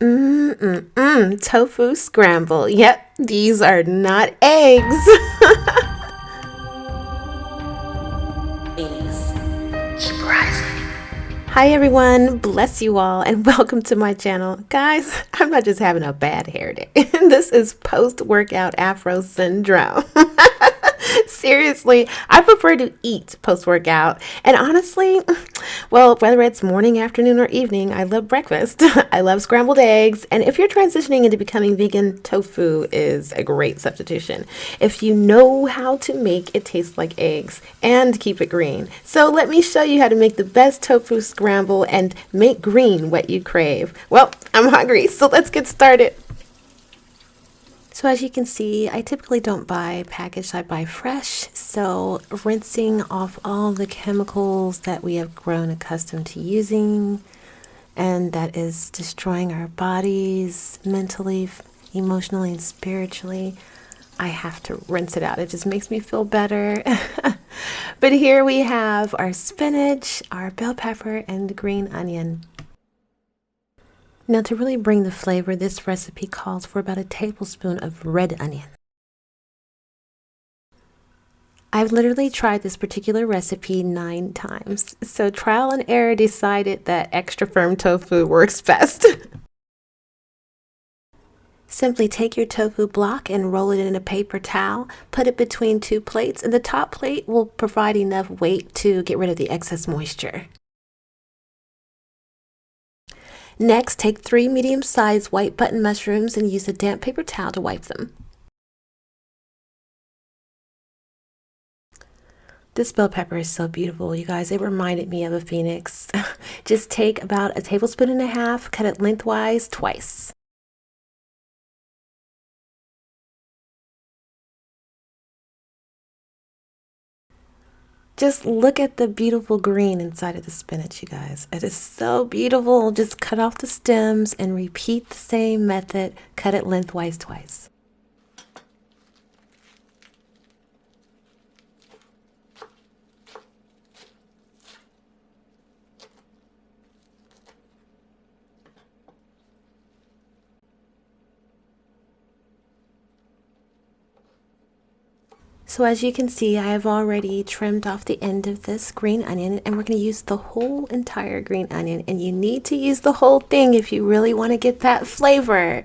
Tofu scramble. Yep, these are not eggs. Phoenix. Surprising. Hi everyone, bless you all, and welcome to my channel. Guys, I'm not just having a bad hair day. This is post-workout afro syndrome. Seriously, I prefer to eat post-workout. And honestly, well, whether it's morning, afternoon, or evening, I love breakfast. I love scrambled eggs. And if you're transitioning into becoming vegan, tofu is a great substitution. If you know how to make it taste like eggs and keep it green. So let me show you how to make the best tofu scramble and make green what you crave. Well, I'm hungry, so let's get started. So as you can see, I typically don't buy packaged, I buy fresh. So rinsing off all the chemicals that we have grown accustomed to using, and that is destroying our bodies mentally, emotionally, and spiritually. I have to rinse it out. It just makes me feel better. But here we have our spinach, our bell pepper, and the green onion. Now, to really bring the flavor, this recipe calls for about a tablespoon of red onion. I've literally tried this particular recipe 9 times, so trial and error decided that extra firm tofu works best. Simply take your tofu block and roll it in a paper towel, put it between 2 plates, and the top plate will provide enough weight to get rid of the excess moisture. Next, take 3 medium-sized white button mushrooms and use a damp paper towel to wipe them. This bell pepper is so beautiful, you guys. It reminded me of a phoenix. Just take about a tablespoon and a half, cut it lengthwise twice. Just look at the beautiful green inside of the spinach, you guys. It is so beautiful. Just cut off the stems and repeat the same method. Cut it lengthwise twice. So as you can see, I have already trimmed off the end of this green onion, and we're going to use the whole entire green onion. And you need to use the whole thing if you really want to get that flavor.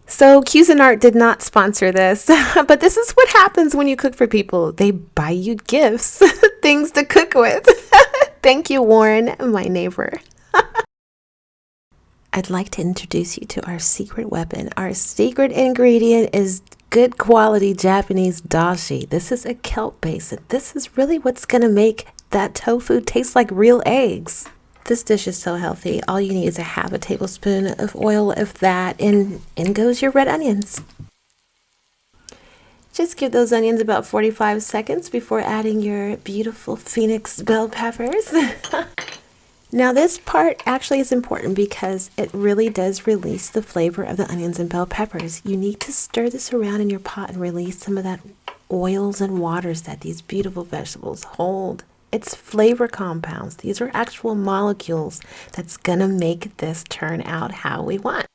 So Cuisinart did not sponsor this, but this is what happens when you cook for people. They buy you gifts, things to cook with. Thank you, Warren, my neighbor. I'd like to introduce you to our secret weapon. Our secret ingredient is good quality Japanese dashi. This is a kelp base, and this is really what's going to make that tofu taste like real eggs. This dish is so healthy. All you need is a half a tablespoon of oil of that, and in goes your red onions. Just give those onions about 45 seconds before adding your beautiful phoenix bell peppers. Now this part actually is important because it really does release the flavor of the onions and bell peppers. You need to stir this around in your pot and release some of that oils and waters that these beautiful vegetables hold. It's flavor compounds. These are actual molecules that's gonna make this turn out how we want.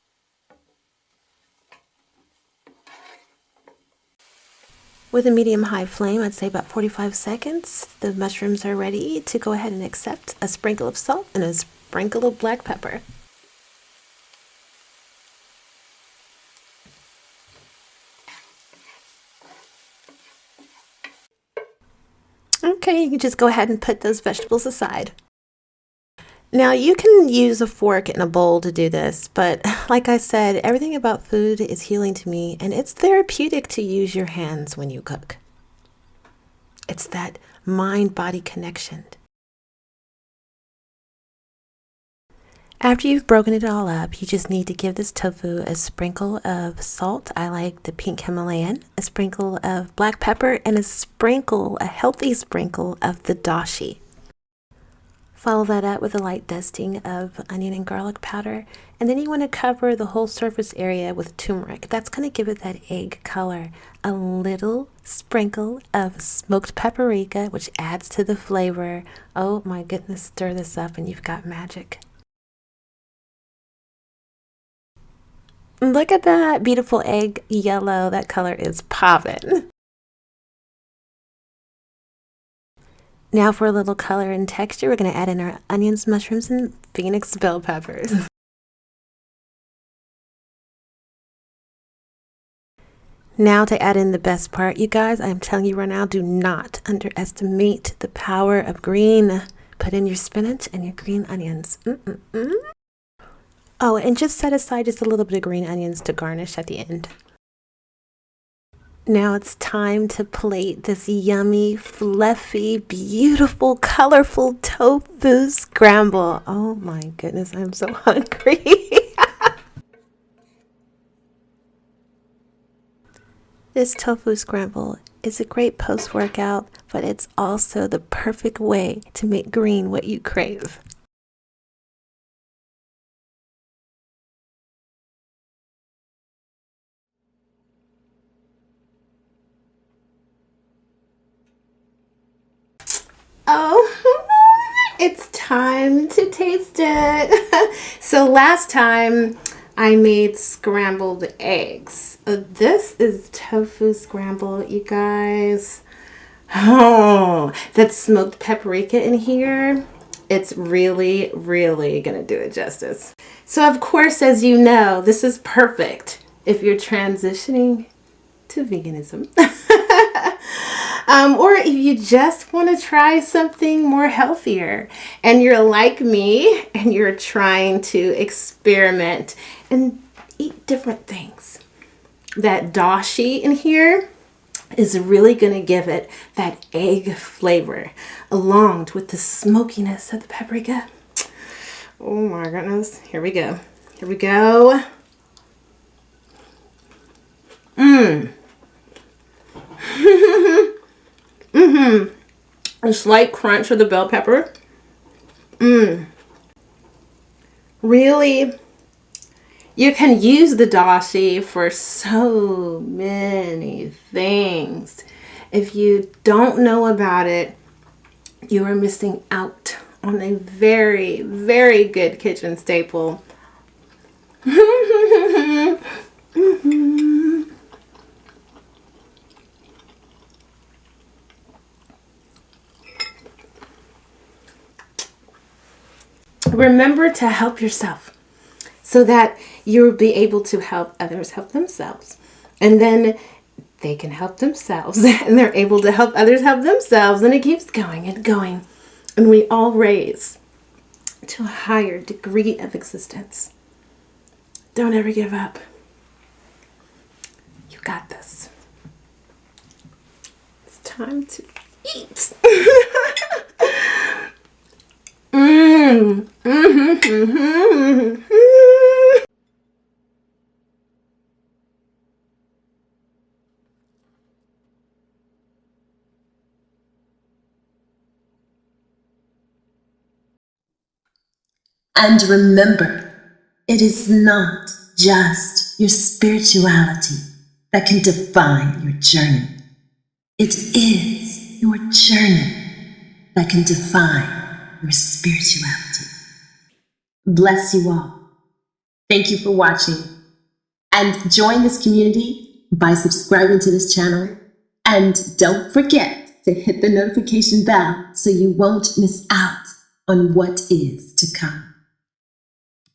With a medium-high flame, I'd say about 45 seconds, the mushrooms are ready to go ahead and accept a sprinkle of salt and a sprinkle of black pepper. Okay, you can just go ahead and put those vegetables aside. Now you can use a fork and a bowl to do this, but like I said, everything about food is healing to me, and it's therapeutic to use your hands when you cook. It's that mind-body connection. After you've broken it all up, you just need to give this tofu a sprinkle of salt. I like the pink Himalayan, a sprinkle of black pepper, and a healthy sprinkle of the dashi. Follow that up with a light dusting of onion and garlic powder. And then you want to cover the whole surface area with turmeric. That's going to give it that egg color. A little sprinkle of smoked paprika, which adds to the flavor. Oh my goodness, stir this up and you've got magic. Look at that beautiful egg yellow. That color is popping. Now for a little color and texture, we're going to add in our onions, mushrooms, and Phoenix bell peppers. Now to add in the best part, you guys, I'm telling you right now, do not underestimate the power of green. Put in your spinach and your green onions. Oh, and just set aside just a little bit of green onions to garnish at the end. Now it's time to plate this yummy, fluffy, beautiful, colorful tofu scramble. Oh my goodness, I'm so hungry. This tofu scramble is a great post-workout, but it's also the perfect way to make green what you crave. Oh, it's time to taste it. So last time I made scrambled eggs. This is tofu scramble, you guys. Oh, that smoked paprika in here. It's really, really gonna do it justice. So of course, as you know, this is perfect if you're transitioning to veganism. Or if you just want to try something more healthier and you're like me and you're trying to experiment and eat different things. That dashi in here is really going to give it that egg flavor along with the smokiness of the paprika. Oh my goodness. Here we go. Here we go. A slight crunch of the bell pepper. Really, you can use the dashi for so many things. If you don't know about it, you are missing out on a very, very good kitchen staple. Remember to help yourself so that you'll be able to help others help themselves. And then they can help themselves and they're able to help others help themselves. And it keeps going and going. And we all raise to a higher degree of existence. Don't ever give up. You got this. It's time to eat. And remember, it is not just your spirituality that can define your journey. It is your journey that can define your spirituality. Bless you all. Thank you for watching. And join this community by subscribing to this channel. And don't forget to hit the notification bell so you won't miss out on what is to come.